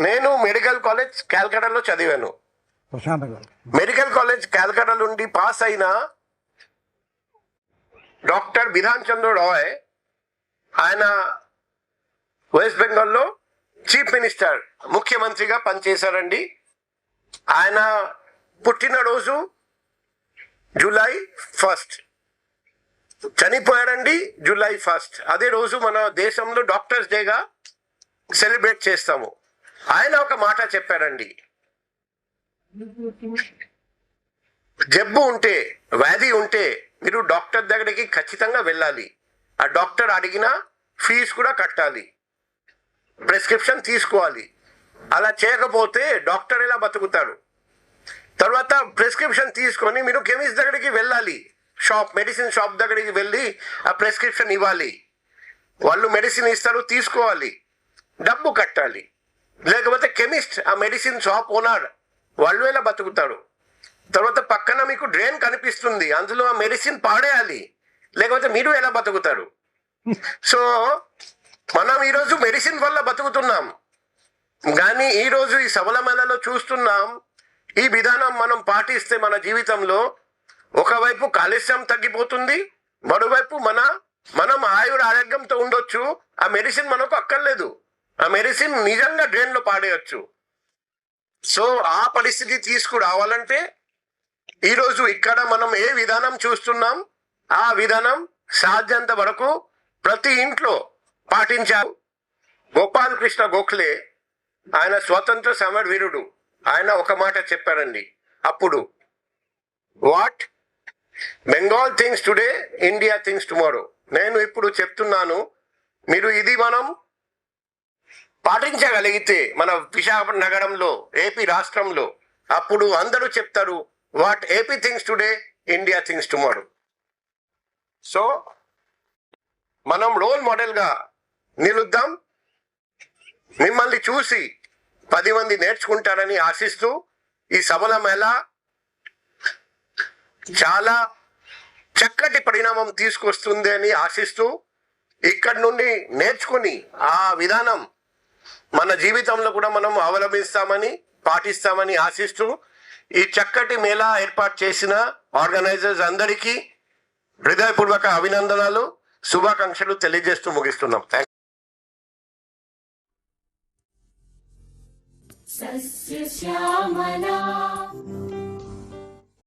నేను medical college క్యాల్కటాలో చదివాను. Medical college Calcutta నుండి పాస్ అయిన డాక్టర్ బిధాన్ చంద్ర రాయ్, ఆయన వెస్ట్ బెంగాల్లో చీఫ్ మినిస్టర్, ముఖ్యమంత్రిగా పనిచేశారండి. ఆయన పుట్టినరోజు జూలై 1, చనిపోయాడండి జూలై 1. అదే రోజు మన దేశంలో డాక్టర్స్ డేగా సెలబ్రేట్ చేస్తాము. ఆయన ఒక మాట చెప్పారండి, జబ్బు ఉంటే, వ్యాధి ఉంటే మీరు డాక్టర్ దగ్గరికి ఖచ్చితంగా వెళ్ళాలి. ఆ డాక్టర్ అడిగిన ఫీజు కూడా కట్టాలి, ప్రిస్క్రిప్షన్ తీసుకోవాలి. అలా చేయకపోతే డాక్టర్ ఎలా బతుకుతారు? తర్వాత ప్రిస్క్రిప్షన్ తీసుకొని మీరు కెమిస్ట్ దగ్గరికి వెళ్ళాలి, మెడిసిన్ షాప్ దగ్గరికి వెళ్ళి ఆ ప్రిస్క్రిప్షన్ ఇవ్వాలి. వాళ్ళు మెడిసిన్ ఇస్తారు, తీసుకోవాలి, డబ్బు కట్టాలి. లేకపోతే కెమిస్ట్, ఆ మెడిసిన్ షాప్ ఓనర్, వాళ్ళు ఎలా బతుకుతారు? తర్వాత పక్కన మీకు డ్రైన్ కనిపిస్తుంది, అందులో ఆ మెడిసిన్ పాడేయాలి, లేకపోతే మీరు ఎలా బతుకుతారు? సో మనం ఈరోజు మెడిసిన్ వల్ల బతుకుతున్నాం, కానీ ఈరోజు ఈ సబల మేళలో చూస్తున్నాం, ఈ విధానం మనం పాటిస్తే మన జీవితంలో ఒకవైపు కాలుష్యం తగ్గిపోతుంది, మరోవైపు మనం ఆరోగ్యంతో ఉండొచ్చు. ఆ మెడిసిన్ మనకు అక్కర్లేదు, ఆ మెడిసిన్ నిజంగా డ్రైన్లో పాడేయచ్చు. సో ఆ పరిస్థితి తీసుకురావాలంటే ఈరోజు ఇక్కడ మనం ఏ విధానం చూస్తున్నాం, ఆ విధానం సాధ్యంత వరకు ప్రతి ఇంట్లో పాటించారు. గోపాల్ కృష్ణ గోఖలే, ఆయన స్వాతంత్ర సమర వీరుడు, ఆయన ఒక మాట చెప్పారండి అప్పుడు, what Bengal things today, India things tomorrow. నేను ఇప్పుడు చెప్తున్నాను, మీరు ఇది మనం పాటించగలిగితే మన విశాఖపట్నం నగరంలో, ఏపీ రాష్ట్రంలో, అప్పుడు అందరూ చెప్తారు, what AP things today, India things tomorrow. So మనం రోల్ మోడల్గా నిలుద్దాం. మిమ్మల్ని చూసి 10 మంది నేర్చుకుంటారని ఆశిస్తూ, ఈ సబల మేళ చాలా చక్కటి పరిణామం తీసుకొస్తుంది అని ఆశిస్తూ, ఇక్కడి నుండి నేర్చుకుని ఆ విధానం మన జీవితంలో కూడా మనం అవలంబిస్తామని, పాటిస్తామని ఆశిస్తూ, ఈ చక్కటి మేళా ఏర్పాటు చేసిన ఆర్గనైజర్స్ అందరికీ హృదయపూర్వక అభినందనలు, శుభాకాంక్షలు తెలియజేస్తూ ముగిస్తున్నాం. సస్య శ్యామలా